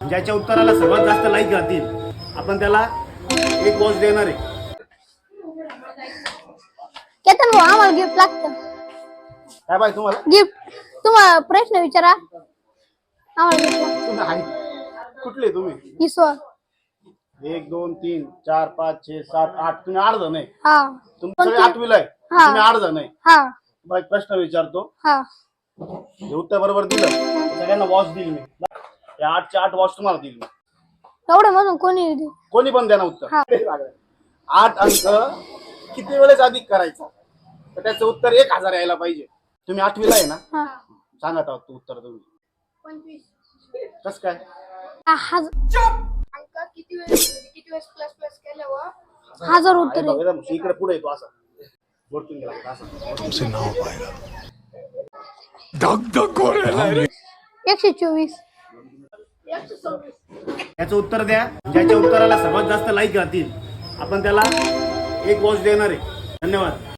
ज्याच्या उत्तराला सर्वात जास्त लाईक राहतील आपण त्याला एक वॉच देणार आहे. केतन भाऊ आम्हाला गिफ्ट लागतं. काय बाय तुम्हाला गिफ्ट तुम्हाला प्रश्न विचारा आम्हाला गिफ्ट लागतं. तुम्ही आहे कुठले तुम्ही? ईश्वर 1 2 3 4 5 6 7 8 तुम्ही 8 जण आहे. हा तुम्ही सगळे 8वीला आहे. हा. तुम्ही 8 जण आहे. हा तुम्हाला एक प्रश्न विचारतो. हा हे उत्तर बरोबर दिलं सगळ्यांना वॉच देईल मी. या 8चे 8 वॉच तुम्हाला देईल मी. एवढं मधून कोणी कोणी पण द्या ना उत्तर. हा. 8 अंक किती वेळेस अधिक करायचा तर त्याचं उत्तर 1000 यायला पाहिजे. तुम्ही 8वीला आहे ना? हा सांगा आता उत्तर तुम्ही. 25 कसं काय? अंक किती वेळेस प्लस प्लस केल्यावर 1000 उत्तर आहे बघा, इकडे पुढे येतो असा वरतून गेला असा. तुमसे ना हो पाएगा. धक धक हो रहा है. 124 याचं उत्तर द्या. ज्याच्या उत्तराला सर्वात जास्त लाईक राहतील आपण त्याला एक वॉच देणार आहे. धन्यवाद.